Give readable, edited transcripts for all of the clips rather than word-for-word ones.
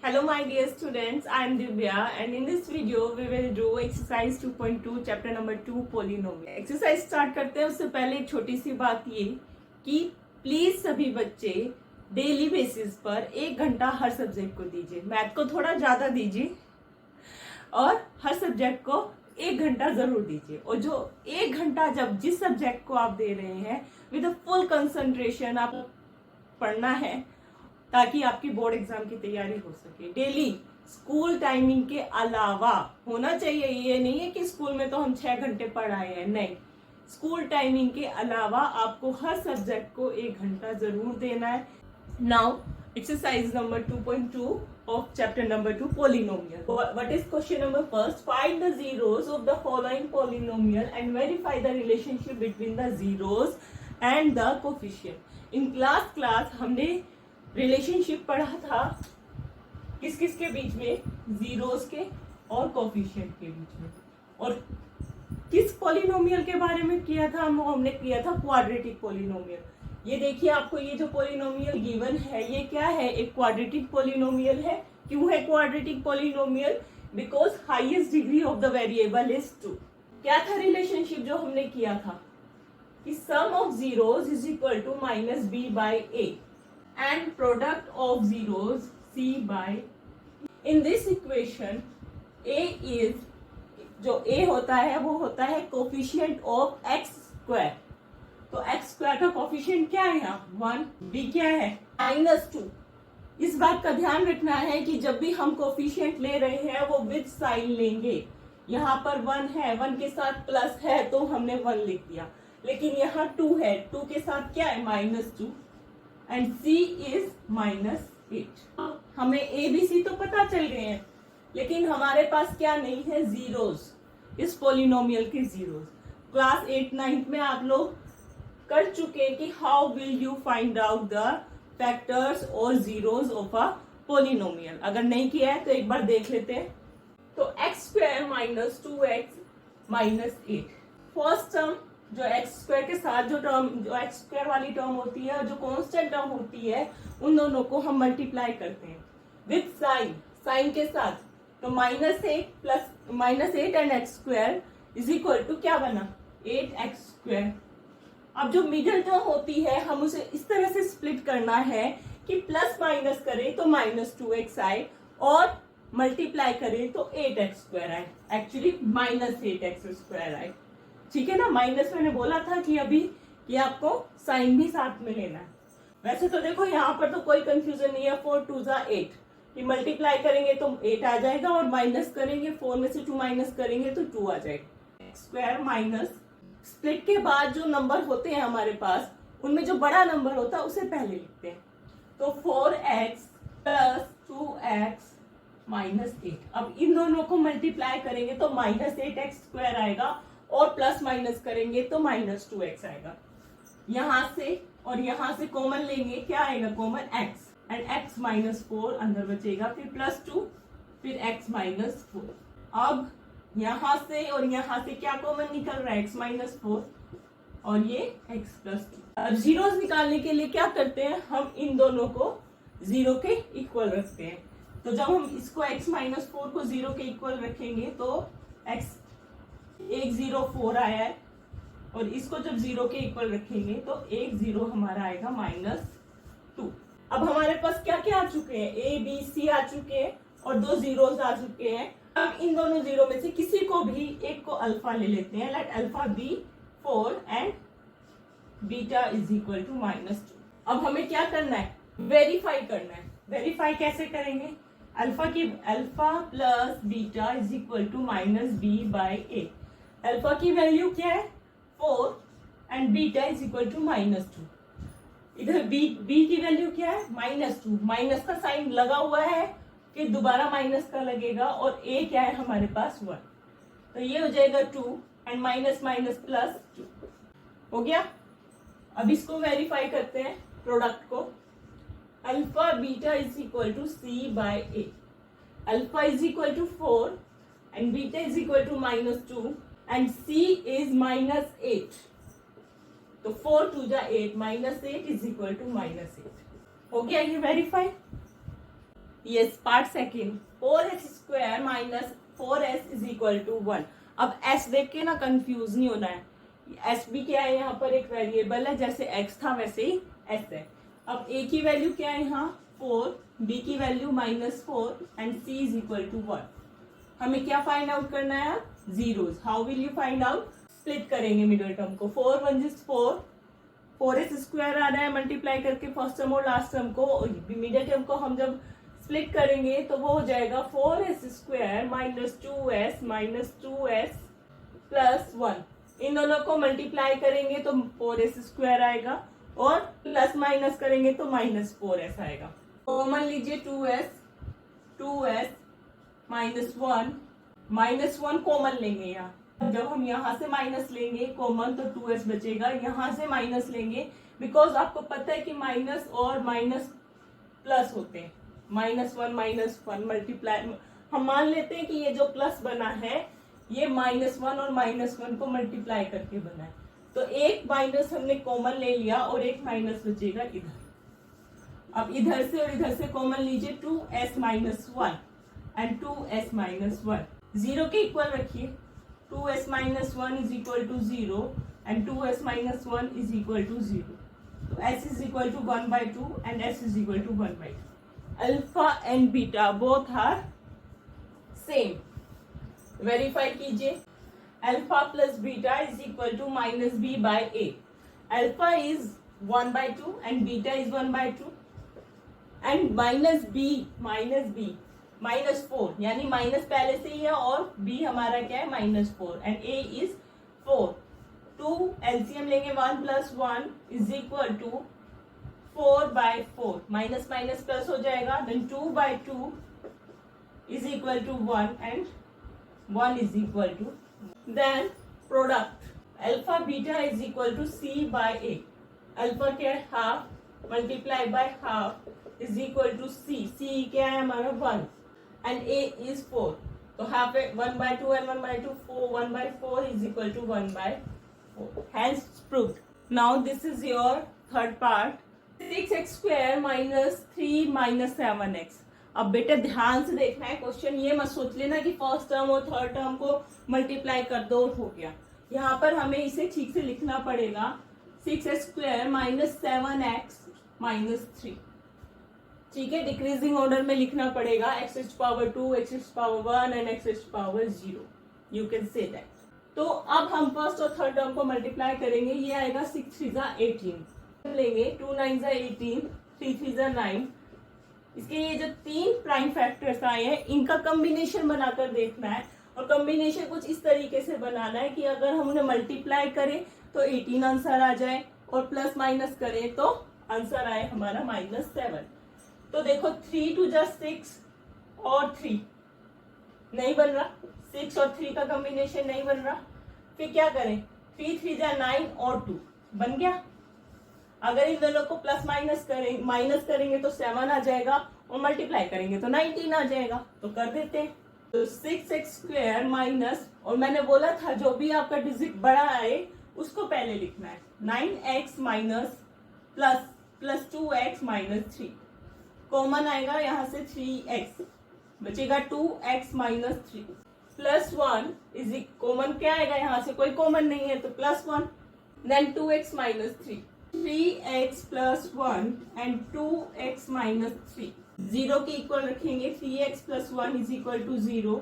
Hello my dear students, I am Divya and in this video we will do exercise 2.2 chapter number 2 polynomial. Exercise start करते हैं उससे पहले एक छोटी सी बात ये कि प्लीज सभी बच्चे डेली बेसिस पर 1 घंटा हर सब्जेक्ट को दीजिए. मैथ को थोड़ा ज्यादा दीजिए और हर सब्जेक्ट को 1 घंटा जरूर दीजिए. और जो 1 घंटा जब जिस सब्जेक्ट को आप दे रहे हैं विद फुल कंसंट्रेशन आप पढ़ना है ताकि आपकी बोर्ड एग्जाम की तैयारी हो सके. डेली स्कूल टाइमिंग के अलावा होना चाहिए. ये नहीं है कि स्कूल में तो हम 6 घंटे पढ़ाए हैं, नहीं. स्कूल टाइमिंग के अलावा आपको हर सब्जेक्ट को 1 घंटा जरूर देना है. Now exercise number 2.2 of chapter number 2 polynomial. What is question number first? Find the zeros of the following polynomial and verify the relationship between the zeros and the coefficient. In class हमने relationship पढ़ा था किस किस के बीच में, zeros के और coefficient के बीच में. और किस पॉलिनोमियल के बारे में किया था हमने किया था क्वाड्रेटिक पॉलिनोमियल. ये देखिए आपको ये जो पॉलिनोमियल गिवन है ये क्या है, एक क्वाड्रेटिक पॉलिनोमियल है. क्यों है quadratic polynomial? Because highest degree of the variable is 2. क्या था रिलेशनशिप जो हमने किया था कि sum of zeros is equal to minus B by A and product of zeros c by. in this equation a is जो a होता है वो होता है कोफिशिएंट ऑफ x स्क्वायर. तो x स्क्वायर का कोफिशिएंट क्या है यहाँ 1. b क्या है -2. इस बात का ध्यान रखना है कि जब भी हम कोफिशिएंट ले रहे हैं वो विद साइन लेंगे. यहाँ पर 1 है, 1 के साथ प्लस है तो हमने 1 लिख दिया. लेकिन यहाँ 2 है, 2 के साथ क्या है -2 एंड c इज -8. हमें a b c तो पता चल गए हैं लेकिन हमारे पास क्या नहीं है, जीरोस. इस पॉलिनोमियल के जीरोस क्लास 8-9 में आप लोग कर चुके हैं कि how will you find out the factors और जीरोस ऑफ अ पॉलिनोमियल. अगर नहीं किया है तो एक बार देख लेते हैं. तो x square minus 2x minus 8. First term जो एक्स स्क्वायर के साथ जो एक्स स्क्वायर वाली टर्म होती है और जो कांस्टेंट टर्म होती है उन दोनों को हम मल्टीप्लाई करते हैं विद साइन के साथ. तो -8 plus -8 and X square is equal to क्या बना 8x स्क्वायर. अब जो मिडिल टर्म होती है हम उसे इस तरह से स्प्लिट करना है कि प्लस माइनस करें तो -2x आए और मल्टीप्लाई करें तो 8x स्क्वायर आए. एक्चुअली -8x स्क्वायर आए. ठीक है ना. माइनस मैंने बोला था कि अभी ये आपको साइन भी साथ में लेना है. वैसे तो देखो यहाँ पर तो कोई कंफ्यूजन नहीं है. 4 2 8 कि मल्टीप्लाई करेंगे तो 8 आ जाएगा और माइनस करेंगे 4 में से 2 माइनस करेंगे तो 2 आ जाएगा. एक्स स्क्वायर माइनस स्प्लिट के बाद जो नंबर होते हैं हमारे पास उनमें जो बड़ा नंबर होता है उसे पहले लिखते हैं. तो 4x प्लस 2x माइनस 8. अब इन दोनों को मल्टीप्लाई करेंगे तो -8x स्क्वायर आएगा और प्लस माइनस करेंगे तो -2x आएगा. यहां से और यहां से कॉमन लेंगे, क्या आएगा कॉमन x एंड x -4 अंदर बचेगा. फिर +2 फिर x -4. अब यहां से और यहां से क्या कॉमन निकल रहा है x -4 और ये x +2. अब जीरोस निकालने के लिए क्या करते हैं हम इन दोनों को 0 के इक्वल रखते हैं. तो जब हम इसको x -4 को 0 के इक्वल रखेंगे तो x 104 आया है और इसको जब 0 के इक्वल रखेंगे तो 10 हमारा आएगा -2. अब हमारे पास क्या क्या आ चुके हैं, a b c आ चुके हैं और 2 जीरोस आ चुके हैं. अब इन दोनों जीरो में से किसी को भी एक को अल्फा ले लेते हैं. Let alpha be 4 and beta is equal to -2. अब हमें क्या करना है, वेरीफाई करना है. वेरीफाई कैसे करेंगे, alpha plus beta is equal to -b by a. Alpha की वैल्यू क्या है 4 and beta is equal to -2. इधर b की वैल्यू क्या है -2. माइनस का साइन लगा हुआ है फिर दोबारा माइनस का लगेगा और a क्या है हमारे पास 1. तो ये हो जाएगा 2 एंड माइनस प्लस 2 हो गया. अब इसको वेरीफाई करते हैं प्रोडक्ट को. Alpha beta is equal to c by a. Alpha is equal to 4 and beta is equal to -2 and c is -8. तो 4 2 8 -8 इज इक्वल टू -8. हो गया ये verify. Yes, part second, 4s² minus 4s is equal to 1। अब s देख के ना confuse नहीं होना है, एस भी क्या है, यहाँ पर एक वेरिएबल है, जैसे x था वैसे ही s है। अब a की वैल्यू क्या है यहाँ 4, b की value -4 and c is equal to 1। हमें क्या फाइंड आउट करना है, zeros. How will you find out, split करेंगे मिडिल टर्म को, 4 1 इज 4, 4s² आ रहा है मल्टीप्लाई करके फर्स्ट टर्म और लास्ट टर्म को, मिडिल टर्म को हम जब स्प्लिट करेंगे तो वो हो जाएगा 4s² माइनस 2s प्लस 1। इन दोनों को मल्टीप्लाई करेंगे तो 4s² आएगा और प्लस माइनस करेंगे तो -4s आएगा। कॉमन लीजिए 2s -1 कॉमन लेंगे यहाँ, जब हम यहाँ से माइनस लेंगे कॉमन तो 2s बचेगा, यहाँ से माइनस लेंगे बिकॉज आपको पता है कि माइनस और माइनस प्लस होते हैं, -1 मल्टीप्लाई, हम मान लेते हैं कि ये जो प्लस बना है ये -1 और -1 को मल्टीप्लाई करके बना है, तो एक माइनस हमने कॉमन ले लिया और एक माइनस बचेगा इधर। अब इधर से और इधर से कॉमन लीजिए 2s - 1 एंड 2s - 1 जीरो के इक्वल रखिए, 2s - 1 is equal to 0 and 2s - 1 is equal to 0, तो s is equal to 1/2 and s is equal to 1/2। Alpha and beta both are same, verify कीजिए। Alpha plus beta is equal to -b/a, alpha is 1/2 and beta is 1/2 and -b -4 यानी minus पहले से ही है और b हमारा क्या है -4 and a is 4। 2 LCM लेंगे 1 + 1 is equal to 4/4, minus minus plus हो जाएगा, then 2/2 is equal to 1 and 1 is equal to, then product alpha beta is equal to c/a, alpha क्या है half multiply by half is equal to c क्या है हमारा 1 and a is 4, so half 1/2 and 1/2 4, 1/4 is equal to 1/4, hence proved. Now this is your third part, 6x² minus 3 - 7x। अब बेटा ध्यान से देखना है क्वेश्चन, ये मत सोच लेना कि फर्स्ट टर्म और थर्ड टर्म को मल्टीप्लाई कर दो हो गया, यहाँ पर हमें इसे ठीक से लिखना पड़ेगा, 6x² minus 7x minus 3, ठीक है, डिक्रीजिंग ऑर्डर में लिखना पड़ेगा, x⁻2 x⁻1 and x⁻0, you can say that. तो अब हम फर्स्ट और थर्ड टर्म को मल्टीप्लाई करेंगे, ये आएगा 6 3 18 लेंगे, 2 9 18, 3 3 9, इसके ये जो 3 प्राइम फैक्टर्स आए हैं इनका कॉम्बिनेशन बनाकर देखना है, और कॉम्बिनेशन कुछ इस तरीके से बनाना है कि अगर हम उन्हें मल्टीप्लाई करें तो 18 आंसर आ जाए और प्लस माइनस करें तो आंसर आए हमारा -7। तो देखो 3 2 जा 6 और 3 नहीं बन रहा, 6 और 3 का कॉम्बिनेशन नहीं बन रहा, फिर क्या करें, 3 3 जा 9 और 2 बन गया। अगर इन दोनों को प्लस माइनस करेंगे तो 7 आ जाएगा और मल्टीप्लाई करेंगे तो 19 आ जाएगा, तो कर देते हैं। तो 6x² माइनस, और मैंने बोला था जो भी आपका डिजिट बड़ा आए उसको पहले लिखना है, 9x minus plus 2x minus 3, common आएगा यहाँ से 3x बचेगा, 2x minus 3 plus 1 is common क्या आएगा, यहाँ से कोई कॉमन नहीं है तो +1, then 2x minus 3x plus 1 and 2x minus 3, zero के इक्वल रखेंगे, 3x plus 1 is equal to 0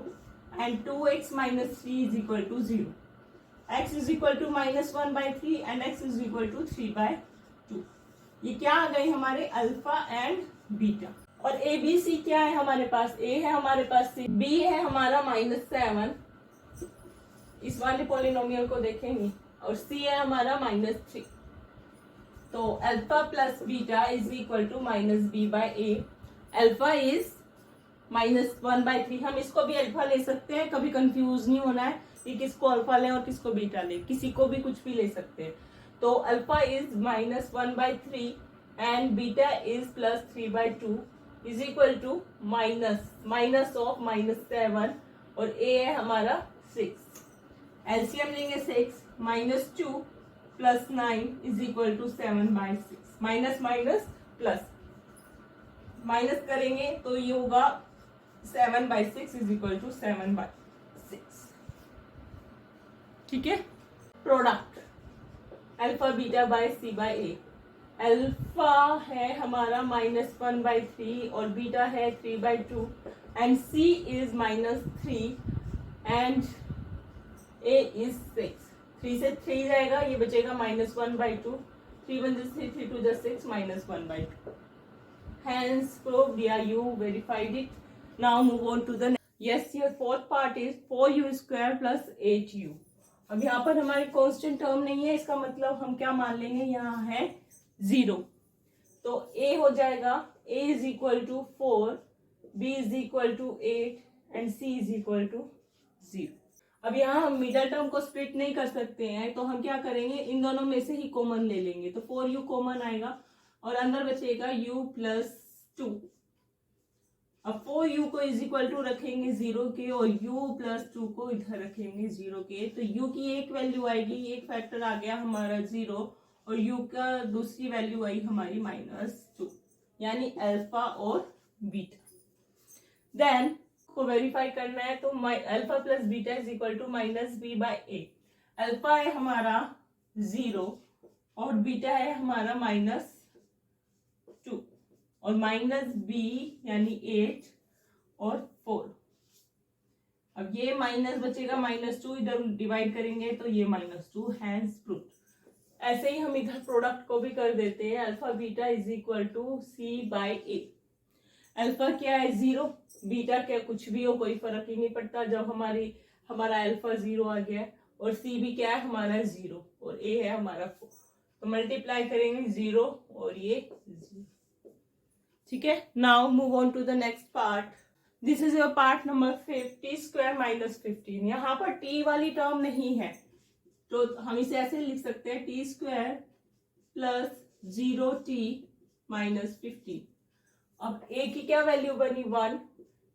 and 2x minus 3 is equal to 0, x is equal to -1/3 and x is equal to 3/2। ये क्या आ गई हमारे alpha and beta, और A B C क्या है हमारे पास, ए है हमारे पास C, B है हमारा -7 इस वाले पॉलिनोमियल को देखेंगे, और C है हमारा -3, तो alpha plus beta is equal to -b/a, alpha is -1/3, हम इसको भी अल्फा ले सकते हैं, कभी कंफ्यूज नहीं होना है कि किसको अल्फा लें और किसको बीटा लें, किसी को भी कुछ भी ले सकते हैं। तो alpha is -1/3 and beta is +3/2 is equal to minus of -7, और a है हमारा 6, एलसीएम लेंगे 6 -2 + 9 is equal to 7/6, minus minus plus, minus करेंगे तो ये होगा 7/6 इज इक्वल टू 7/6। ठीक है। Product alpha beta by C by A. Alpha है हमारा -1/3 और बीटा है 3/2 and C is -3 and A is 6। 3 से 3 जाएगा, ये बचेगा -1/2। 3 1 3, 3 2 6, -1/2। Hence proved, yeah, you verified it. Now move on to the next. Yes, your fourth part is 4u square plus 8u. अब यहाँ पर हमारी कांस्टेंट टर्म नहीं है, इसका मतलब हम क्या मान लेंगे, यहाँ है 0। तो a हो जाएगा a is equal to 4, b is equal to 8 and c is equal to 0। अब यहाँ हम मिडल टर्म को स्प्लिट नहीं कर सकते हैं, तो हम क्या करेंगे, इन दोनों में से ही कॉमन ले लेंगे। तो 4u कॉमन आएगा और अंदर बचेगा u प्लस 2। अब 4u को इज इक्वल टू रखेंगे 0 के और u प्लस 2 को इधर रखेंगे 0 के। तो u की एक वैल्यू आएगी, एक फैक्टर आ गया हमारा 0 और u का दूसरी वैल्यू आई हमारी -2, यानी अल्फा और बीटा। देन को वेरीफाई करना है तो alpha plus beta is equal to -b/a। Alpha है हमारा 0 और बीटा है हमारा -2 और -b यानी 8 और 4। अब ये माइनस बचेगा -2, इधर डिवाइड करेंगे तो ये -2 हैंस प्रूव्ड। ऐसे ही हम इधर प्रोडक्ट को भी कर देते हैं। Alpha beta is equal to c/a। Alpha क्या है 0, बीटा क्या कुछ भी हो कोई फर्क ही नहीं पड़ता जब हमारा अल्फा 0 आ गया, और सी भी क्या है हमारा 0 और ए है हमारा 4। तो मल्टीप्लाई करेंगे 0 और ये 0। ठीक है। Now move on to the next part. This is your part number 5, t² - 15। यहाँ पर t वाली टर्म नहीं है तो हम इसे ऐसे लिख सकते हैं t² + 0t - 15। अब a की क्या वैल्यू बनी 1,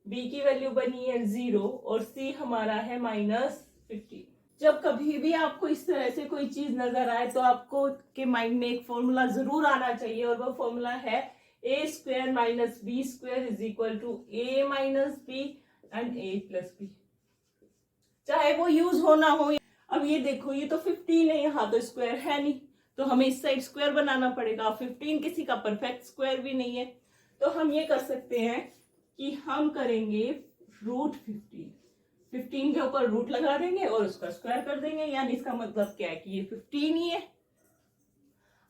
b की वैल्यू बनी है 0 और c हमारा है -15। जब कभी भी आपको इस तरह से कोई चीज नजर आए तो आपको के माइंड में एक फॉर्मूला जरूर आना चाहिए और वो फॉर्मूला है a² - b² is equal to a minus b and a plus b, चाहे वो यूज हो ना हो। अब ये देखो, ये तो 15 है, यहाँ तो स्क्वायर है नहीं, तो हमें इस साइड स्क्वायर बनाना पड़ेगा। 15 किसी का परफेक्ट स्क्वायर भी नहीं है, तो हम ये कर सकते हैं कि हम करेंगे √15। 15 के ऊपर रूट लगा देंगे और उसका स्क्वायर कर देंगे, यानी इसका मतलब क्या है कि ये 15 ही है।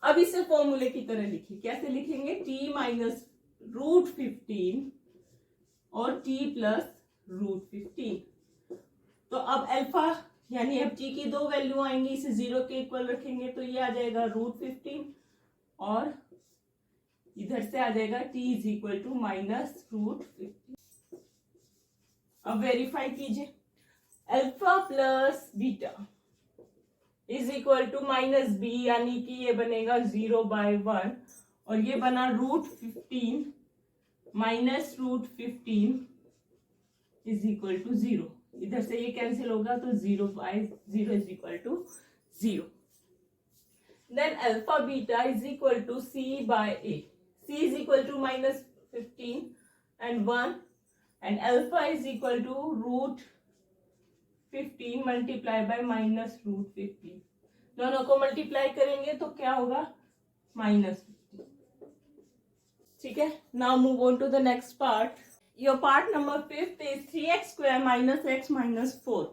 अब इसे फॉर्मूले की तरह लिखिए। कैसे लिखेंगे, t माइनस √15 और t प्लस √15। तो अब अल्फा यानी अब t की 2 वैल्यू आएंगी, इसे 0 के इक्वल रखेंगे तो ये आ जाएगा √15 और इधर से आ जाएगा t इज इक्वल टू -√15। अब वेरीफाई कीजिए। Alpha plus beta is equal to -b, यानी कि ये बनेगा 0/1 और ये बना √15 -√15 इज इक्वल टू 0। इधर से ये कैंसिल होगा तो 0/0 is equal to 0। Then alpha beta is equal to c/a। c is equal to -15 and 1 and alpha is equal to √15 multiply by -√15। दोनों को मल्टीप्लाई करेंगे तो क्या होगा, -15। ठीक है। Now move on to the next part. Your part number 5 is 3x² - x - 4।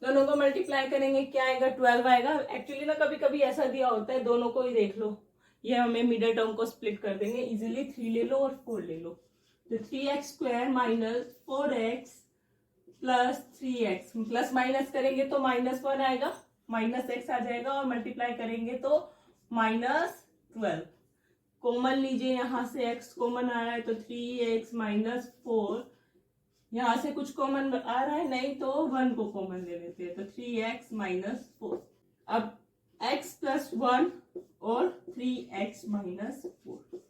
दोनों को मल्टीप्लाई करेंगे, क्या आएगा, 12 आएगा। एक्चुअली ना कभी कभी ऐसा दिया होता है, दोनों को ही देख लो, ये हमें मिडिल टर्म को स्प्लिट कर देंगे इजीली। 3 ले लो और 4 ले लो, तो 3x² - 4x + 3x plus minus करेंगे तो -1 आएगा, -x आ जाएगा और मल्टीप्लाई करेंगे तो -12। कॉमन लीजिए, यहाँ से x कॉमन आ रहा है तो 3x - 4, यहाँ से कुछ कॉमन आ रहा है नहीं तो 1 को कॉमन ले लेते हैं तो 3x - 4। अब x + 1 और 3x - 4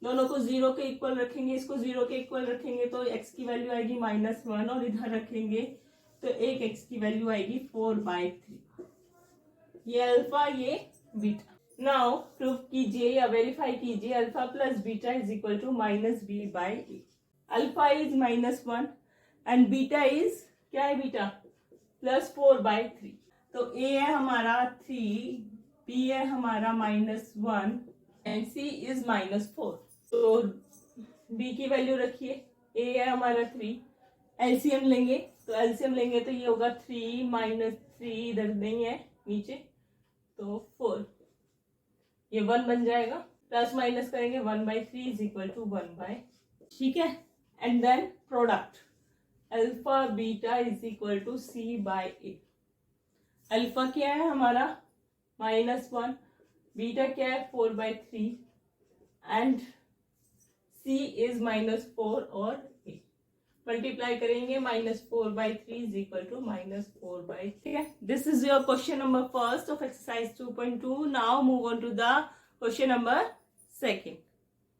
दोनों को 0 के इक्वल रखेंगे, इसको 0 के इक्वल रखेंगे तो x की वैल्यू आएगी -1 और इधर रखेंगे तो एक x की वैल्यू आएगी 4/3। ये अल्फा ये बीटा। नाउ प्रूव कीजिए या वेरीफाई कीजिए alpha plus beta is equal to minus B by A. Alpha is -1 and beta is क्या है, बीटा +4/3। तो ए है हमारा 3, बी है हमारा -1 एंड सी इज -4। तो बी की वैल्यू रखिए, ए है हमारा 3, एलसीएम लेंगे तो ये होगा 3 - 3 इधर नहीं है नीचे, तो 4, ये 1 बन जाएगा। प्लस माइनस करेंगे 1/3 इज इक्वल टू 1/, ठीक है। And then product alpha beta is equal to C by A. Alpha क्या है हमारा -1, बीटा क्या है 4/3 एंड सी इज -4 और ए। मल्टीप्लाई करेंगे -4/3 इज इक्वल टू -4/, ठीक है। This is your question number first of exercise 2.2। Now move on to the question number second.